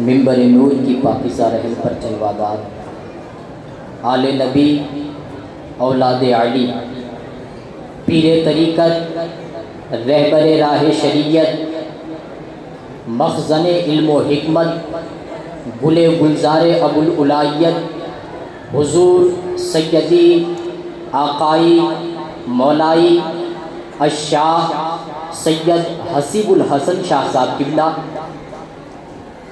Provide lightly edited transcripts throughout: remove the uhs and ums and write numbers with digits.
منبر نور کی پاکیزہ رحم پر جلوہ آل نبی اولاد علی پیر طریقت رہبر راہ شریعت مخزن علم و حکمت گل گلزار ابو الولایت حضور سیدی آقائی مولائی الشاہ سید حسیب الحسن شاہ صاحب قبلہ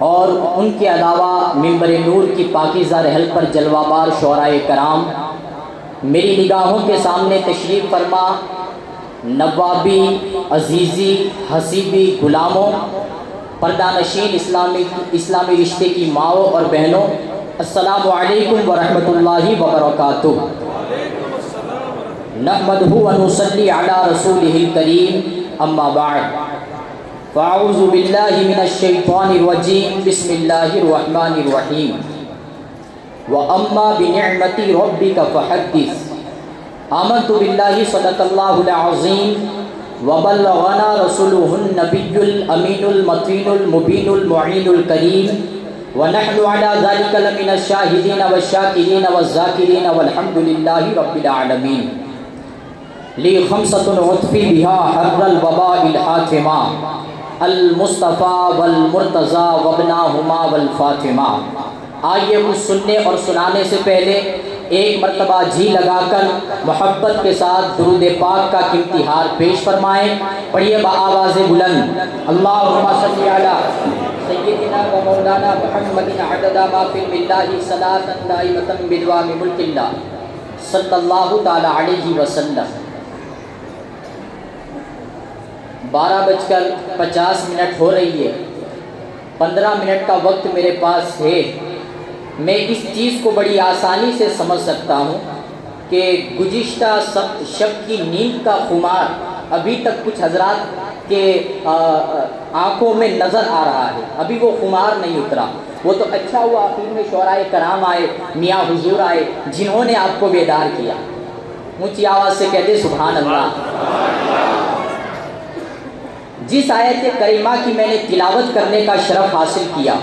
اور ان کے علاوہ منبر نور کی پاکیزہ رحل پر جلوہ بار شعراء کرام، میری نگاہوں کے سامنے تشریف فرما نوابی عزیزی حسیبی غلاموں، پردہ نشین اسلامی رشتے کی ماؤں اور بہنوں، السلام علیکم ورحمۃ اللہ وبرکاتہ۔ نحمدہ ونصلی علی رسولہ الکریم، اما بعد، فاعوذ باللہ من الشیطان الرجیم، بسم اللہ الرحمن الرحیم۔ وَأَمَّا بِنِعْمَةِ رَبِّكَ فَحَدِّثْ آمنت باللہ صدق اللہ العظیم وبلغنا رسولہ النبی الامین المتین المبین المعین الکریم ونحن علی ذلک لمن الشاہدین والشاکرین والذاکرین والحمد للہ رب العالمین۔ لی خمسۃ عطفی بہا حر الوباء الحاتمہ المصطفیٰ والمرتضیٰ وابناہما والفاطمہ۔ آئیے کچھ سننے اور سنانے سے پہلے ایک مرتبہ جی لگا کر محبت کے ساتھ درود پاک کا امتحار پیش فرمائیں۔ پڑھیے بآواز بلند، اللہم صلی علی سیدنا و مولانا محمد عدد ما فی اللہ صلاۃ دائمۃ بدوام ملک اللہ صلی اللہ تعالی علیہ وسلم۔ 12:50 ہو رہی ہے، 15 منٹ کا وقت میرے پاس ہے۔ میں اس چیز کو بڑی آسانی سے سمجھ سکتا ہوں کہ گزشتہ شب کی نیند کا خمار ابھی تک کچھ حضرات کے آنکھوں میں نظر آ رہا ہے، ابھی وہ خمار نہیں اترا۔ وہ تو اچھا ہوا آخر میں شعراء کرام آئے، میاں حضور آئے، جنہوں نے آپ کو بیدار کیا۔ اونچی آواز سے کہتے سبحان اللہ۔ جس آیت کریمہ کی میں نے تلاوت کرنے کا شرف حاصل کیا،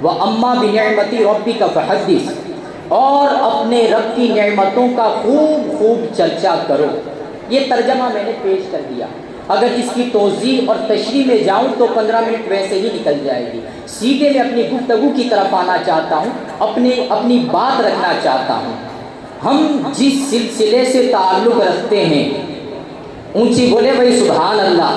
وَأَمَّا بِنِعْمَةِ رَبِّكَ فَحَدِّثْ، اور اپنے رب کی نعمتوں کا خوب خوب چرچا کرو، یہ ترجمہ میں نے پیش کر دیا۔ اگر اس کی توضیح اور تشریح میں جاؤں تو 15 منٹ ویسے ہی نکل جائے گی۔ سیدھے میں اپنی گفتگو کی طرف آنا چاہتا ہوں، اپنی بات رکھنا چاہتا ہوں۔ ہم جس سلسلے سے تعلق رکھتے ہیں، اونچی بولے بھائی سبحان اللہ۔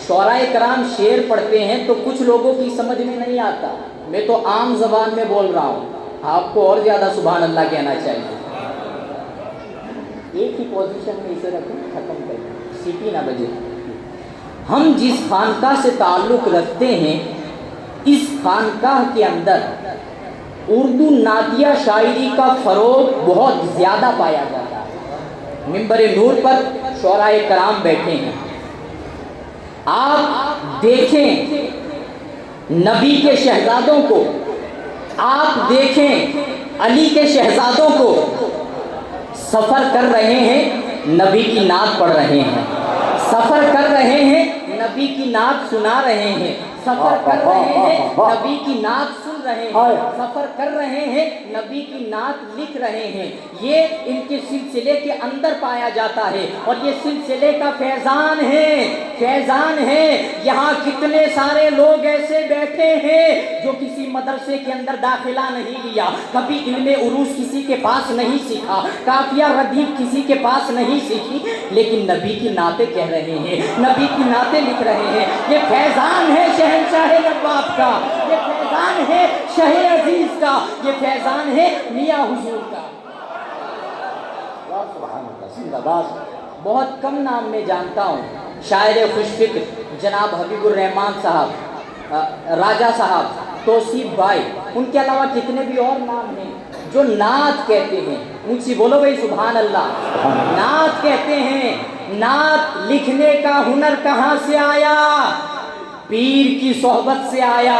شعراء کرام شعر پڑھتے ہیں تو کچھ لوگوں کی سمجھ میں نہیں آتا، میں تو عام زبان میں بول رہا ہوں، آپ کو اور زیادہ سبحان اللہ کہنا چاہیے۔ ایک ہی پوزیشن میں اسے رکھیں، ختم کریں، سیٹی نہ بجے۔ ہم جس خانقاہ سے تعلق رکھتے ہیں، اس خانقاہ کے اندر اردو نعتیہ شاعری کا فروغ بہت زیادہ پایا جاتا ہے۔ منبر نور پر شعراء کرام بیٹھے ہیں، آپ دیکھیں نبی کے شہزادوں کو، آپ دیکھیں علی کے شہزادوں کو، سفر کر رہے ہیں نبی کی نعت پڑھ رہے ہیں، سفر کر رہے ہیں نبی کی نعت سنا رہے ہیں، سفر کر رہے ہیں نبی کی نعت سن رہے ہیں، سفر کر رہے ہیں نبی کی نعت لکھ رہے ہیں۔ یہ ان کے سلسلے کے اندر پایا جاتا ہے، اور یہ سلسلے کا فیضان ہے، فیضان ہے۔ یہاں کتنے سارے لوگ ایسے بیٹھے ہیں جو کسی مدرسے کے اندر داخلہ نہیں لیا، کبھی علم عروض کسی کے پاس نہیں سیکھا، قافیہ ردیف کسی کے پاس نہیں سیکھی، لیکن نبی کی نعتیں کہہ رہے ہیں، نبی کی نعتیں لکھ رہے ہیں۔ یہ فیضان ہے شہنشاہ نواب کا، یہ فیضان ہے شہ عزیز کا، یہ فیضان ہے میاں حضور کا۔ بہت کم نام میں جانتا ہوں، شاعر خوش فکر جناب حبیب الرحمان صاحب، راجہ صاحب، توصیف بھائی، ان کے علاوہ کتنے بھی اور نام ہیں جو نعت کہتے ہیں۔ اونچی بولو بھائی سبحان اللہ۔ نعت کہتے ہیں۔ نعت لکھنے کا ہنر کہاں سے آیا؟ پیر کی صحبت سے آیا۔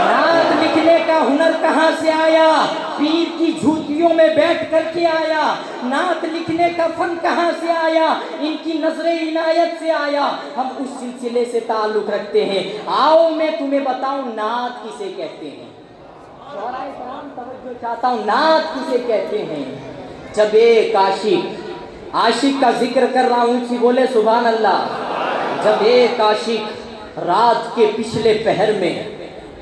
نعت نعت لکھنے کا ہنر کہاں سے آیا؟ پیر کی جھوتیوں میں بیٹھ کر کے آیا۔ نعت لکھنے کا فن کہاں سے آیا؟ ان کی نظر عنایت سے آیا۔ ہم اس سلسلے سے تعلق رکھتے ہیں۔ آؤ میں تمہیں بتاؤں نعت کسے کہتے ہیں۔ شعراء کرام توجہ چاہتا ہوں، نعت کسے کہتے ہیں؟ جب ایک عاشق کا ذکر کر رہا ہوں، اونچی بولے سبحان اللہ۔ جب ایک عاشق رات کے پچھلے پہر میں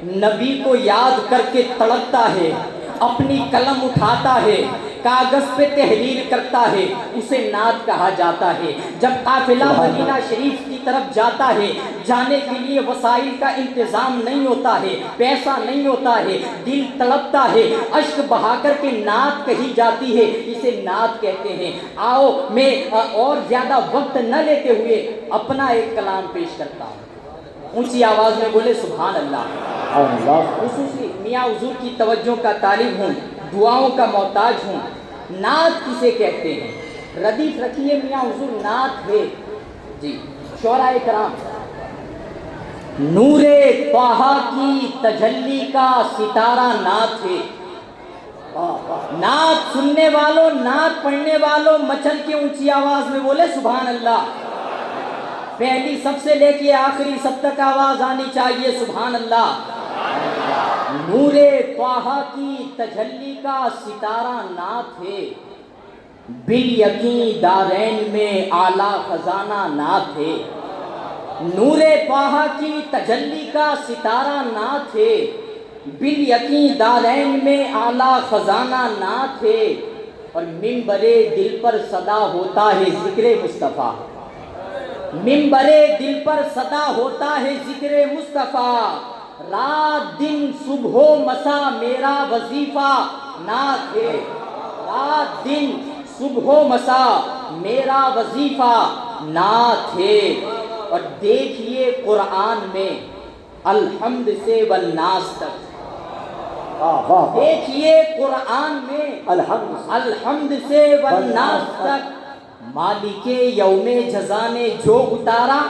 نبی کو یاد کر کے تڑپتا ہے، اپنی قلم اٹھاتا ہے، کاغذ پہ تحریر کرتا ہے، اسے نعت کہا جاتا ہے۔ جب قافلہ مدینہ شریف کی طرف جاتا ہے، جانے کے لیے وسائل کا انتظام نہیں ہوتا ہے، پیسہ نہیں ہوتا ہے، دل تڑپتا ہے، اشک بہا کر کے نعت کہی جاتی ہے، اسے نعت کہتے ہیں۔ آؤ میں اور زیادہ وقت نہ لیتے ہوئے اپنا ایک کلام پیش کرتا ہوں، اونچی آواز میں بولے سبحان اللہ۔ خصوصی میاں حضور کی توجہ کا طالب ہوں، دعاؤں کا محتاج ہوں۔ نعت کسے کہتے ہیں؟ ردیف رکھیے میاں حضور نعت ہے جی۔ شعراء کرام نور طٰہٰ کی تجلی کا ستارہ نعت ہے۔ نعت سننے والوں، نعت پڑھنے والوں مچل کے اونچی آواز میں بولے سبحان اللہ۔ پہلی سب سے لے کے آخری سب تک آواز آنی چاہیے سبحان اللہ۔ نور طٰہٰ کی تجلی کا ستارہ نعت ہے، بالیقین دارین میں اعلیٰ خزانہ نعت ہے۔ نور طٰہٰ کی تجلی کا ستارہ نعت ہے، بالیقین دارین میں اعلیٰ خزانہ نعت ہے۔ اور منبر دل پر صدا ہوتا ہے ذکر مصطفیٰ، منبر دل پر صدا ہوتا ہے ذکر مصطفیٰ۔ رات دن صبح و مسا میرا وظیفہ نعت ہے، رات دن صبح و مسا میرا وظیفہ نعت ہے۔ اور دیکھیے قرآن میں الحمد سے والناس تک، دیکھیے قرآن میں الحمد سے والناس تک، مالک یوم جزا نے جو اتارا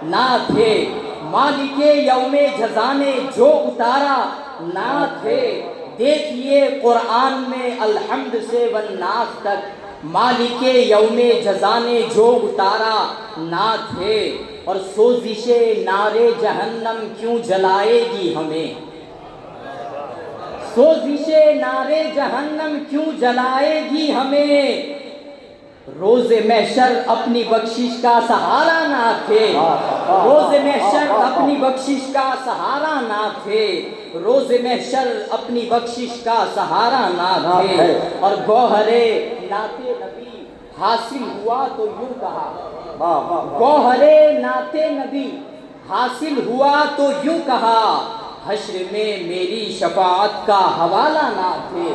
نعت ہے، مالک یوم جزا نے جو اتارا نعت ہے۔ دیکھیے قرآن میں الحمد سے والناس تک، مالک یوم جزا نے جو اتارا نعت ہے۔ اور سوزش نار جہنم کیوں جلائے گی ہمیں، سوزش نار جہنم کیوں جلائے گی ہمیں، روز محشر اپنی بخشش کا سہارا نعت ہے، روز محشر اپنی بخشش کا سہارا نعت ہے، روز محشر اپنی بخشش کا سہارا نعت ہے۔ اور گوہر نعت نبی حاصل ہوا تو یوں کہا، گوہر نعت نبی حاصل ہوا تو یوں کہا، حشر میں میری شفاعت کا حوالہ نعت ہے،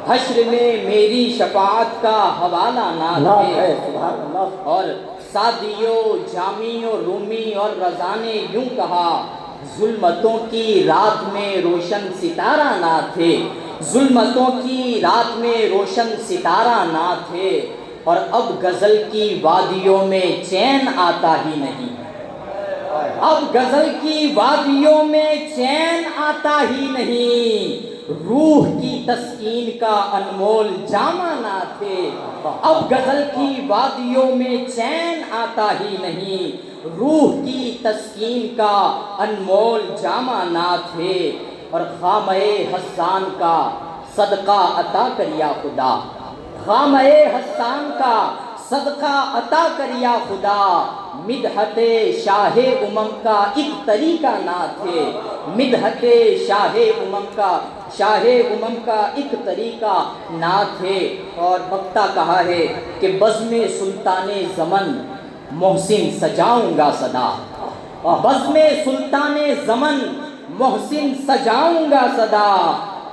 حشر میں میری شفاعت کا حوالہ نعت ہے۔ اور سعدیوں، جامیوں، رومی اور رضا نے یوں کہا، ظلمتوں کی رات میں روشن ستارہ نعت ہے، ظلمتوں کی رات میں روشن ستارہ نعت ہے۔ اور اب غزل کی وادیوں میں چین آتا ہی نہیں، اب غزل کی وادیوں میں چین آتا ہی نہیں، روح کی تسکین کا انمول جامہ نعت ہے۔ اب غزل کی وادیوں میں چین آتا ہی نہیں، روح کی تسکین کا انمول جامہ نعت ہے۔ اور خامہ حسان کا صدقہ عطا کر یا خدا، خامہ حسان کا صدقہ عطا کر یا خدا، مدحت شاہ امم کا ایک طریقہ نعت ہے، مدحت شاہ امم کا ایک طریقہ نعت ہے۔ اور بختہ کہا ہے کہ بزم سلطان زمن محسن سجاؤں گا صدا، بزم سلطان زمن محسن سجاؤں گا صدا،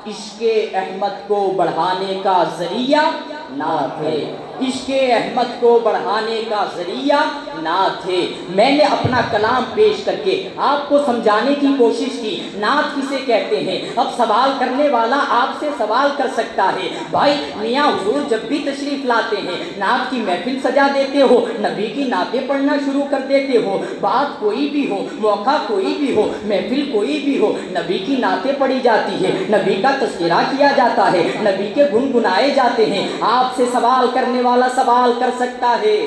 عشق احمد کو بڑھانے کا ذریعہ نعت ہے۔ عشق احمد کو بڑھانے کا ذریعہ نعت ہے۔ میں نے اپنا کلام پیش کر کے آپ کو سمجھانے کی کوشش کی نعت کسے کہتے ہیں۔ اب سوال کرنے والا آپ سے سوال کر سکتا ہے، بھائی میاں حضور جب بھی تشریف لاتے ہیں نعت کی محفل سجا دیتے ہو، نبی کی نعتیں پڑھنا شروع کر دیتے ہو، بات کوئی بھی ہو، موقع کوئی بھی ہو، محفل کوئی بھی ہو، نبی کی نعتیں پڑھی جاتی ہے، نبی کا تذکرہ کیا جاتا ہے، نبی کے گنگنائے جاتے ہیں۔ آپ سے سوال کرنے والا سوال کر سکتا ہے،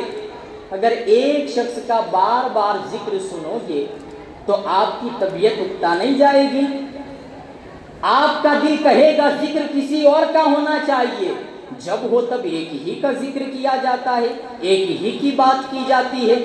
اگر ایک شخص کا بار بار ذکر سنو گے تو آپ کی طبیعت اکتا نہیں جائے گی؟ آپ کا دل کہے گا ذکر کسی اور کا ہونا چاہیے، جب ہو تب ایک ہی کا ذکر کیا جاتا ہے، ایک ہی کی بات کی جاتی ہے۔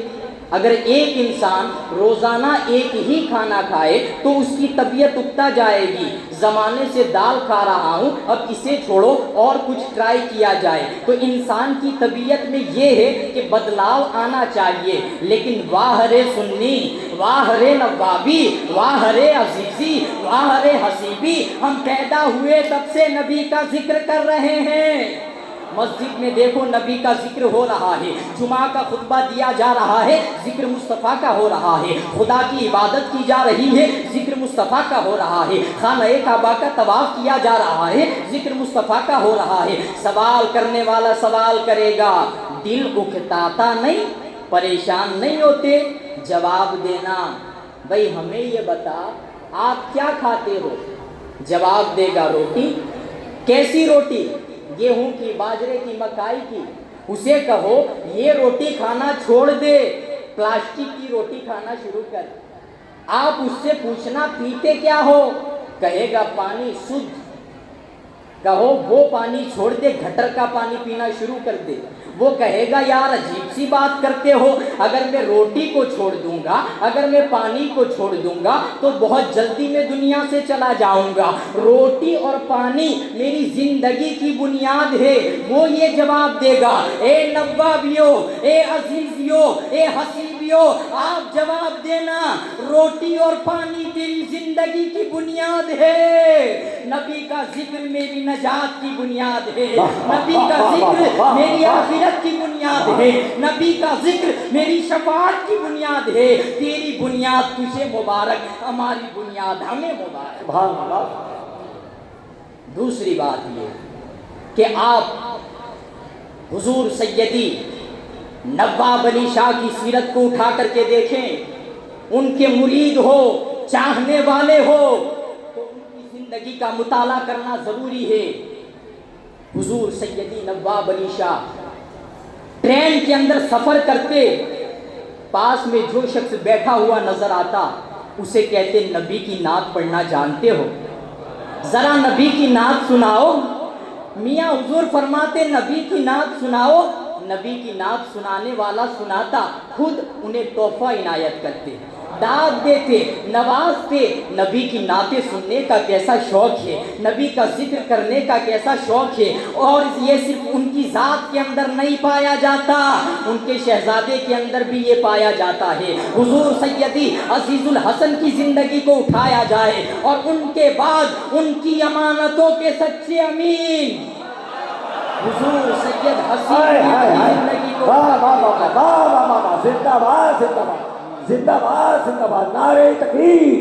اگر ایک انسان روزانہ ایک ہی کھانا کھائے تو اس کی طبیعت اکتا جائے گی، زمانے سے دال کھا رہا ہوں اب اسے چھوڑو اور کچھ ٹرائی کیا جائے، تو انسان کی طبیعت میں یہ ہے کہ بدلاؤ آنا چاہیے۔ لیکن واہ رے سنی، واہ رے نوابی، واہ رے عزیزی، واہ رے حسیبی، ہم پیدا ہوئے تب سے نبی کا ذکر کر رہے ہیں۔ مسجد میں دیکھو نبی کا ذکر ہو رہا ہے، جمعہ کا خطبہ دیا جا رہا ہے، ذکر مصطفیٰ کا ہو رہا ہے، خدا کی عبادت کی جا رہی ہے، ذکر مصطفیٰ کا ہو رہا ہے، خانہ کعبہ کا طواف کیا جا رہا ہے، ذکر مصطفیٰ کا ہو رہا ہے۔ سوال کرنے والا سوال کرے گا، دل اکتاتا نہیں، پریشان نہیں ہوتے؟ جواب دینا، بھئی ہمیں یہ بتا آپ کیا کھاتے ہو؟ جواب دے گا روٹی۔ کیسی روٹی؟ گیہوں کی، باجرے کی، مکائی کی۔ اسے کہو یہ روٹی کھانا چھوڑ دے، پلاسٹک کی روٹی کھانا شروع کر۔ آپ اس سے پوچھنا پیتے کیا ہو؟ کہے گا پانی شدھ۔ کہو وہ پانی چھوڑ دے، گھٹر کا پانی پینا شروع کر دے۔ وہ کہے گا یار عجیب سی بات کرتے ہو، اگر میں روٹی کو چھوڑ دوں گا، اگر میں پانی کو چھوڑ دوں گا تو بہت جلدی میں دنیا سے چلا جاؤں گا۔ روٹی اور پانی میری زندگی کی بنیاد ہے۔ وہ یہ جواب دے گا، اے نوابیو، اے عزیزیو، اے حسیبیو، آپ جواب دینا، روٹی اور پانی تیری زندگی کی بنیاد ہے، نبی کا ذکر میری نجات کی بنیاد ہے، نبی کا ذکر میری آخرت کی بنیاد ہے، نبی کا ذکر میری شفاعت کی بنیاد ہے۔ تیری بنیاد تجھے مبارک، ہماری بنیاد ہمیں مبارک۔ دوسری بات یہ کہ آپ حضور سیدی نواب علی شاہ کی سیرت کو اٹھا کر کے دیکھیں، ان کے مرید ہو، چاہنے والے ہو تو ان کی زندگی کا مطالعہ کرنا ضروری ہے۔ حضور سیدی نواب علی شاہ ٹرین کے اندر سفر کرتے، پاس میں جو شخص بیٹھا ہوا نظر آتا اسے کہتے نبی کی نعت پڑھنا جانتے ہو؟ ذرا نبی کی نعت سناؤ۔ میاں حضور فرماتے نبی کی نعت سناؤ، نبی کی نعت سنانے والا سناتا، خود انہیں تحفہ عنایت کرتے، داد دیتے، نوازتے۔ نبی کی نعتیں سننے کا کیسا شوق ہے، نبی کا ذکر کرنے کا کیسا شوق ہے، اور یہ صرف ان کی ذات کے اندر نہیں پایا جاتا، ان کے شہزادے کے اندر بھی یہ پایا جاتا ہے۔ حضور سیدی عزیز الحسن کی زندگی کو اٹھایا جائے اور ان کے بعد ان کی امانتوں کے سچے امین حضور سید حسین کی زندگی کو زندہ باد زندہ باد زندہ باد زندہ باد، نعرہ تکبیر،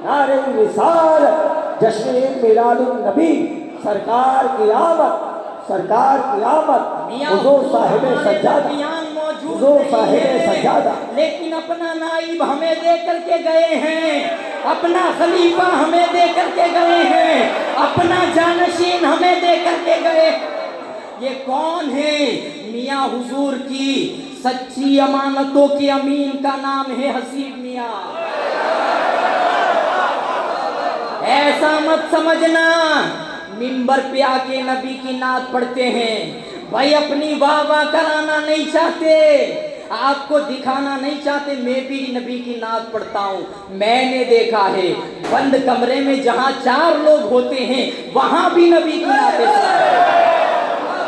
نعرہ رسالت، جشن میلاد النبی، سرکار کی آمد، سرکار کی آمد، حضور صاحب سجادہ، حضور صاحب سجادہ۔ لیکن اپنا نائب ہمیں دے کر کے گئے ہیں، اپنا خلیفہ ہمیں دے کر کے گئے ہیں، اپنا جانشین ہمیں دے کر کے گئے۔ یہ کون ہے؟ میاں حضور کی سچی امانتوں کے امین کا نام ہے حسیب میاں۔ ایسا مت سمجھنا منبر پہ آ کے نبی کی نعت پڑھتے ہیں، بھائی اپنی واہ واہ کرانا نہیں چاہتے، آپ کو دکھانا نہیں چاہتے میں بھی نبی کی نعت پڑھتا ہوں۔ میں نے دیکھا ہے بند کمرے میں جہاں 4 لوگ ہوتے ہیں وہاں بھی نبی کی نعتیں سناتے ہیں،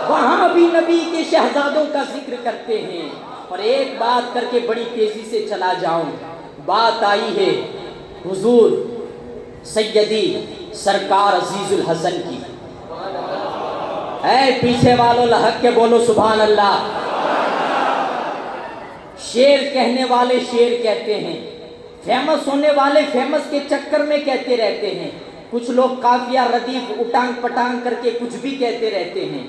وہاں بھی نبی کے شہزادوں کا ذکر کرتے ہیں۔ اور ایک بات کر کے بڑی تیزی سے چلا جاؤں، بات آئی ہے حضور سیدی سرکار عزیز الحسن کی۔ اے پیچھے والوں لحق کے بولو سبحان اللہ۔ شیر کہنے والے شیر کہتے ہیں، فیمس ہونے والے فیمس کے چکر میں کہتے رہتے ہیں، کچھ لوگ قافیہ ردیف اٹانگ پٹانگ کر کے کچھ بھی کہتے رہتے ہیں،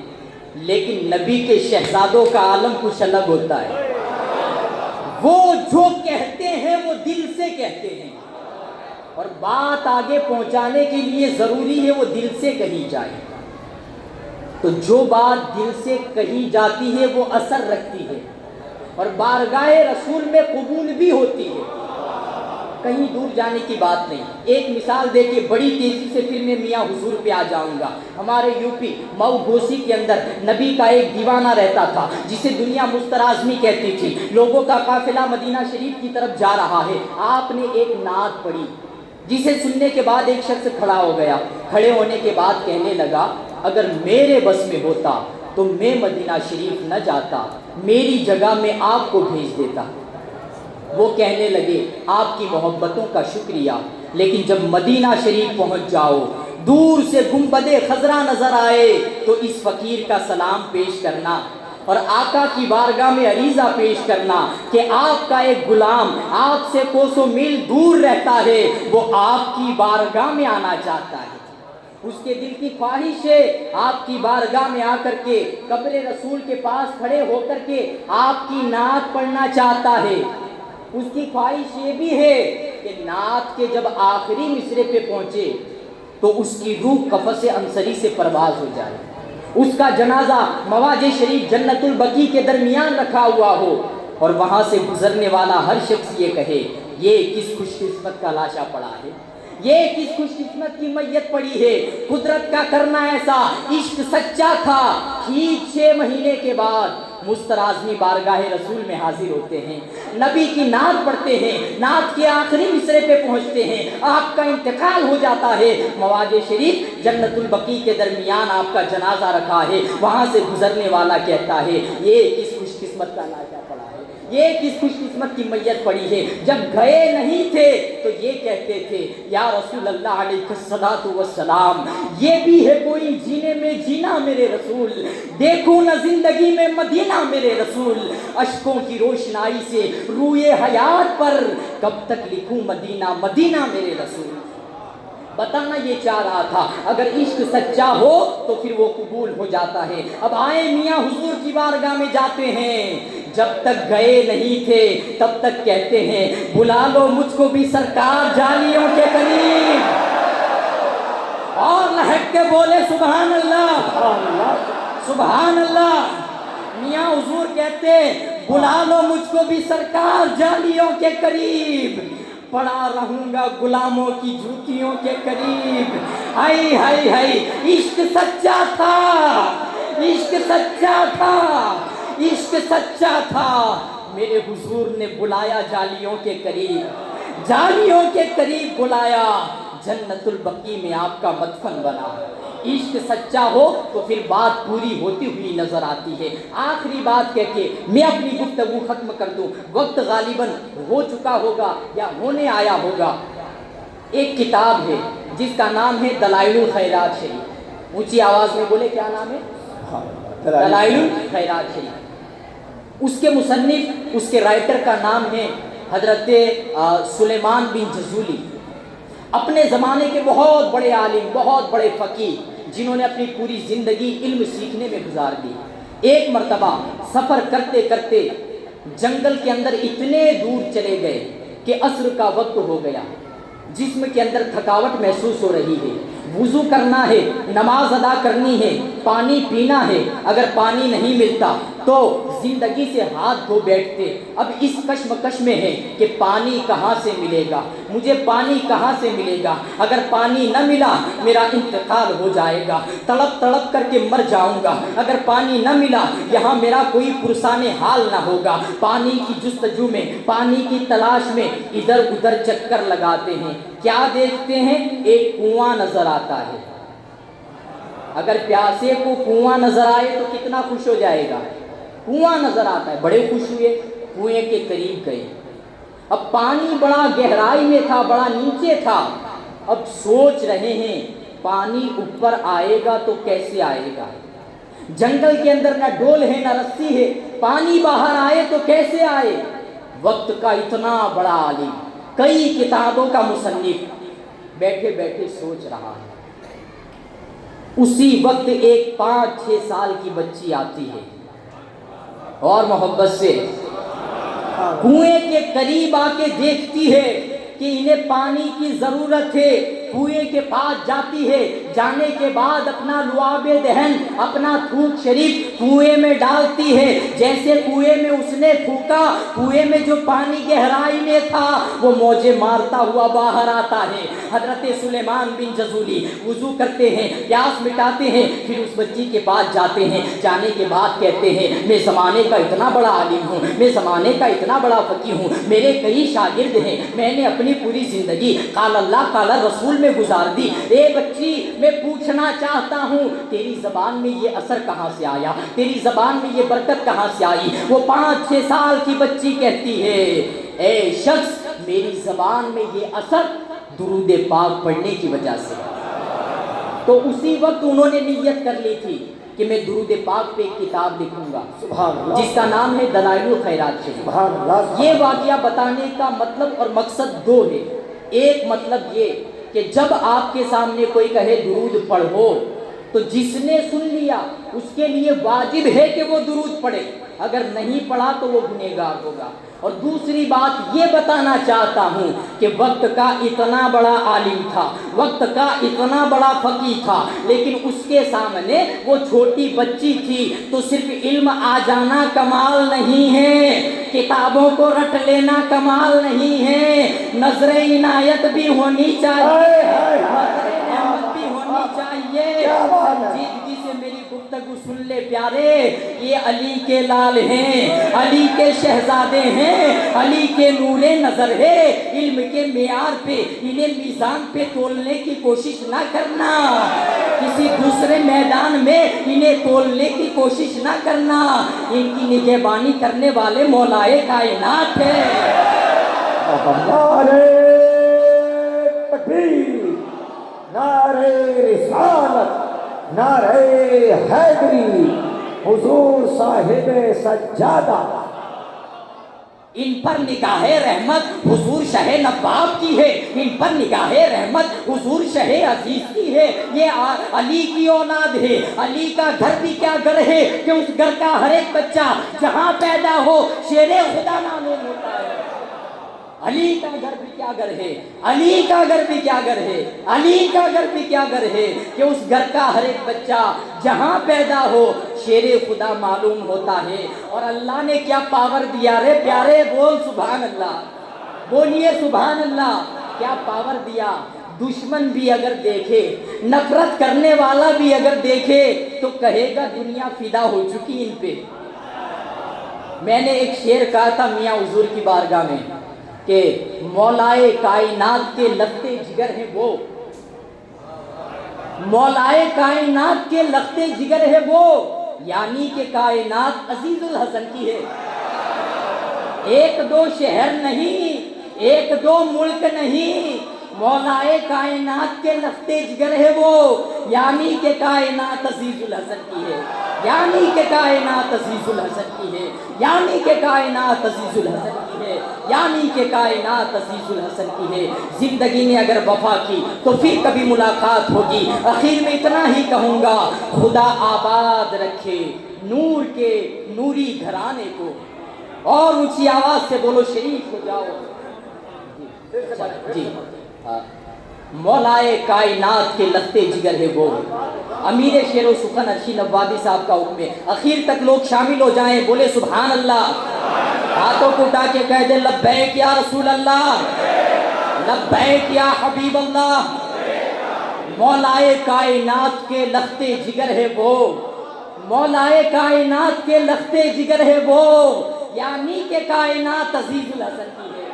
لیکن نبی کے شہزادوں کا عالم کچھ الگ ہوتا ہے۔ وہ جو کہتے ہیں وہ دل سے کہتے ہیں، اور بات آگے پہنچانے کے لیے ضروری ہے وہ دل سے کہی جائے۔ تو جو بات دل سے کہی جاتی ہے وہ اثر رکھتی ہے اور بارگاہ رسول میں قبول بھی ہوتی ہے، کہیں دور جانے کی بات نہیں۔ ایک مثال دے کے بڑی تیزی سے پھر میں میاں حضور پہ آ جاؤں گا۔ ہمارے یوپی مئو گھوسی کے اندر نبی کا ایک دیوانہ رہتا تھا جسے دنیا مسترازمی کہتی تھی۔ لوگوں کا قافلہ مدینہ شریف کی طرف جا رہا ہے، آپ نے ایک نعت پڑھی جسے سننے کے بعد ایک شخص کھڑا ہو گیا۔ کھڑے ہونے کے بعد کہنے لگا، اگر میرے بس میں ہوتا تو میں مدینہ شریف نہ جاتا، میری جگہ میں آپ کو بھیج دیتا۔ وہ کہنے لگے، آپ کی محبتوں کا شکریہ، لیکن جب مدینہ شریف پہنچ جاؤ، دور سے گنبد خضرا نظر آئے تو اس فقیر کا سلام پیش کرنا اور آقا کی بارگاہ میں عریضہ پیش کرنا کہ آپ کا ایک غلام آپ سے کوسوں میل دور رہتا ہے، وہ آپ کی بارگاہ میں آنا چاہتا ہے۔ اس کے دل کی خواہش ہے آپ کی بارگاہ میں آ کر کے قبر رسول کے پاس کھڑے ہو کر کے آپ کی نعت پڑھنا چاہتا ہے۔ اس کی خواہش یہ بھی ہے کہ نعت کے جب آخری مصرے پہ پہنچے تو اس کی روح قفس انصری سے پرواز ہو جائے، اس کا جنازہ مواجہ شریف جنت البقیع کے درمیان رکھا ہوا ہو اور وہاں سے گزرنے والا ہر شخص یہ کہے، یہ کس خوش قسمت کا لاشا پڑا ہے، یہ کس خوش قسمت کی میت پڑی ہے۔ قدرت کا کرنا ایسا، عشق سچا تھا۔ ٹھیک 6 مہینے کے بعد مسترازمی بارگاہ رسول میں حاضر ہوتے ہیں، نبی کی نعت پڑھتے ہیں، نعت کے آخری مصرے پہ پہنچتے ہیں، آپ کا انتقال ہو جاتا ہے، مواجہ شریف جنت البقیع کے درمیان آپ کا جنازہ رکھا ہے، وہاں سے گزرنے والا کہتا ہے، یہ کس خوش قسمت کا لاشا پڑا ہے، یہ کس خوش قسمت کی میت پڑی ہے۔ جب گئے نہیں تھے تو یہ کہتے تھے، یا رسول اللہ علیہ الصلوۃ والسلام، یہ بھی ہے کوئی جینے میں جینا میرے رسول، دیکھوں نہ زندگی میں مدینہ میرے رسول، اشکوں کی روشنائی سے روئے حیات پر کب تک لکھوں مدینہ مدینہ میرے رسول۔ بتانا یہ چاہ رہا تھا، اگر عشق سچا ہو تو پھر وہ قبول ہو جاتا ہے۔ اب آئے میاں حضور کی بارگاہ میں جاتے ہیں، جب تک گئے نہیں تھے تب تک کہتے ہیں، بلا لو مجھ کو بھی سرکار جالیوں کے قریب، اور لہک کے بولے سبحان اللہ سبحان اللہ۔ میاں حضور کہتے، بلا لو مجھ کو بھی سرکار جالیوں کے قریب، پڑا رہوں گا غلاموں کی جوتیوں کے قریب۔ ہائی ہائی ہائی، عشق سچا تھا، عشق سچا تھا، عشق سچا تھا۔ میرے حضور نے بلایا جالیوں کے قریب، جالیوں کے قریب بلایا، جنت البقیع میں آپ کا مدفن بنا۔ عشق سچا ہو تو پھر بات پوری ہوتی ہوئی نظر آتی ہے۔ آخری بات کہہ کے میں اپنی گفتگو ختم کر دوں، وقت غالباً ہو چکا ہوگا یا ہونے آیا ہوگا۔ ایک کتاب ہے جس کا نام ہے دلائل الخیرات شریف، اونچی آواز میں بولے کیا نام ہے؟ دلائل الخیرات شریف۔ اس کے مصنف، اس کے رائٹر کا نام ہے حضرت سلیمان بن جزولی، اپنے زمانے کے بہت بڑے عالم، بہت بڑے فقیہ، جنہوں نے اپنی پوری زندگی علم سیکھنے میں گزار دی۔ ایک مرتبہ سفر کرتے کرتے جنگل کے اندر اتنے دور چلے گئے کہ عصر کا وقت ہو گیا، جسم کے اندر تھکاوٹ محسوس ہو رہی ہے، وضو کرنا ہے، نماز ادا کرنی ہے، پانی پینا ہے، اگر پانی نہیں ملتا تو زندگی سے ہاتھ دھو بیٹھتے۔ اب اس کشمکش میں ہے کہ پانی کہاں سے ملے گا، مجھے پانی کہاں سے ملے گا، اگر پانی نہ ملا میرا انتقال ہو جائے گا، تڑپ تڑپ کر کے مر جاؤں گا، اگر پانی نہ ملا یہاں میرا کوئی پرسان حال نہ ہوگا۔ پانی کی جستجو میں، پانی کی تلاش میں ادھر ادھر چکر لگاتے ہیں، کیا دیکھتے ہیں؟ ایک کنواں نظر آتا ہے۔ اگر پیاسے کو کنواں نظر آئے تو کتنا خوش ہو جائے گا؟ کنواں نظر آتا ہے، بڑے خوش ہوئے، کنویں کے قریب گئے۔ اب پانی بڑا گہرائی میں تھا، بڑا نیچے تھا، اب سوچ رہے ہیں پانی اوپر آئے گا تو کیسے آئے گا، جنگل کے اندر نہ ڈول ہے نہ رسی ہے، پانی باہر آئے تو کیسے آئے؟ وقت کا اتنا بڑا عالم، کئی کتابوں کا مصنف، بیٹھے بیٹھے سوچ رہا ہے۔ اسی وقت ایک 5-6 سال کی بچی آتی ہے اور محبت سے کنویں کے قریب آ کے دیکھتی ہے کہ انہیں پانی کی ضرورت ہے، کنویں کے پاس جاتی ہے، جانے کے بعد اپنا لعاب دہن، اپنا تھوک شریف کنویں میں ڈالتی ہے۔ جیسے کنویں میں اس نے تھوکا، کنویں میں جو پانی گہرائی میں تھا وہ موجیں مارتا ہوا باہر آتا ہے۔ حضرت سلیمان بن جزولی وضو کرتے ہیں، پیاس مٹاتے ہیں، پھر اس بچی کے پاس جاتے ہیں، جانے کے بعد کہتے ہیں میں زمانے کا اتنا بڑا عالم ہوں، میں زمانے کا اتنا بڑا فقیہ ہوں، میرے کئی شاگرد ہیں، میں نے اپنی پوری زندگی قال اللہ قال رسول میں گزار دی۔ اے بچی میں پوچھنا چاہتا ہوں تیری زبان میں یہ اثر کہاں سے آیا، تیری زبان میں یہ برکت کہاں سے آئی؟ وہ 5-6 سال کی بچی کہتی ہے اے شخص میری زبان میں یہ اثر درود پاک پڑھنے کی وجہ سے۔ تو اسی وقت انہوں نے نیت کر لی تھی کہ میں درود پاک پہ ایک کتاب لکھوں گا سبحان اللہ، جس کا نام ہے دلائل الخیرات شریف۔ سبحان اللہ۔ یہ واقعہ بتانے کا مطلب اور مقصد 2 ہے۔ ایک مطلب یہ کہ جب آپ کے سامنے کوئی کہے درود پڑھو تو جس نے سن لیا اس کے لیے واجب ہے کہ وہ درود پڑھے، اگر نہیں پڑھا تو وہ گنہگار ہوگا۔ اور دوسری بات یہ بتانا چاہتا ہوں کہ وقت کا اتنا بڑا عالم تھا، وقت کا اتنا بڑا فقیہ تھا، لیکن اس کے سامنے وہ چھوٹی بچی تھی۔ تو صرف علم آ جانا کمال نہیں ہے، کتابوں کو رٹ لینا کمال نہیں ہے، نظر عنایت بھی ہونی چاہیے، نظر رحمت بھی ہونی چاہیے۔ سنجیدگی سے میری گفتگو سن لے پیارے، یہ علی کے لال ہیں، علی کے شہزادے ہیں، علی کے نور نظر ہے۔ علم کے معیار پہ انہیں میزان پہ تولنے کی کوشش نہ کرنا، کسی دوسرے میدان میں انہیں تولنے کی کوشش نہ کرنا، ان کی نگہبانی کرنے والے مولائے کائنات ہیں۔ نعرے تکبیر، نعرے رسالت، نعرے حیدری، حضور صاحب سجادہ۔ ان پر نگاہ رحمت حضور شہ نواب کی ہے، ان پر نگاہ رحمت حضور شہ عزیز کی ہے۔ یہ علی کی اولاد ہے، علی کا گھر بھی کیا گھر ہے کہ اس گھر کا ہر ایک بچہ جہاں پیدا ہو شیر خدا معلوم ہوتا ہے۔ علی کا گھر بھی کیا گھر ہے، علی کا گھر بھی کیا گھر ہے، علی کا گھر بھی کیا گھر ہے کہ اس گھر کا ہر ایک بچہ جہاں پیدا ہو شیر خدا معلوم ہوتا ہے۔ اور اللہ نے کیا پاور دیا رے پیارے، بول سبحان اللہ، بولیے سبحان اللہ، کیا پاور دیا۔ دشمن بھی اگر دیکھے، نفرت کرنے والا بھی اگر دیکھے تو کہے گا دنیا فدا ہو چکی ان پہ۔ میں نے ایک شعر کہا تھا میاں حضور کی بارگاہ میں کہ مولائے کائنات کے لختے جگر ہیں وہ، مولائے کائنات کے لختے جگر ہے وہ، یعنی کہ کائنات عزیز الحسن کی ہے۔ 1-2 شہر نہیں، 1-2 ملک نہیں، مولائے کائنات کے لختے جگر ہے وہ، یعنی کہ کائنات عزیز الحسن کی ہے، یعنی کہ کائنات عزیز الحسن کی ہے، یعنی کہ کائنات عزیز الحسن کی ہے، یعنی کہ کائنات عزیز الحسن کی ہے۔ زندگی نے اگر وفا کی تو پھر کبھی ملاقات ہوگی۔ آخر میں اتنا ہی کہوں گا، خدا آباد رکھے نور کے نوری گھرانے کو، اور اونچی آواز سے بولو شریف ہو جاؤ جی۔ مولائے کائنات کے لختے جگر ہے وہ، امیر شعر و سخن عرشی نوابی صاحب کا حکم ہے، اخیر تک لوگ شامل ہو جائیں، بولے سبحان اللہ، ہاتھوں کو اٹھا کے کہہ دے لبیک یا رسول اللہ، لبیک یا حبیب اللہ۔ مولائے کائنات کے لختے جگر ہے وہ، مولائے کائنات کے لختے جگر ہے وہ، یعنی کہ کائنات عزیز الحسن کی ہے،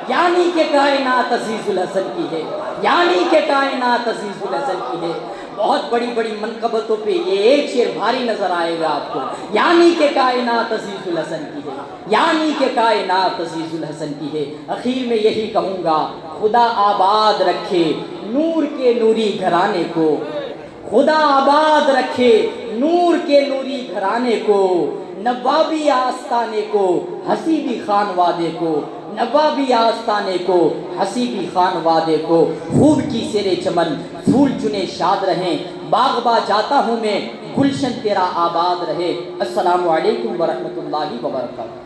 یعنی کہ کائنات عزیز الحسن کی ہے، یعنی کہ کائنات عزیز الحسن کی ہے۔ بہت بڑی بڑی منقبتوں پہ یہ ایک شعر بھاری نظر آئے گا آپ کو، یعنی کہ کائنات عزیز الحسن کی ہے، یعنی کہ کائنات عزیز الحسن کی ہے۔ اخیر میں یہی کہوں گا، خدا آباد رکھے نور کے نوری گھرانے کو، خدا آباد رکھے نور کے نوری گھرانے کو، نوابی آستانے کو، حسیبی خان وادے کو، نوابی آستانے کو، حسیبی خان وادے کو، خوب کی سیرے چمن پھول چنے شاد رہیں، باغباں جاتا ہوں میں گلشن تیرا آباد رہے۔ السلام علیکم ورحمۃ اللہ وبرکاتہ۔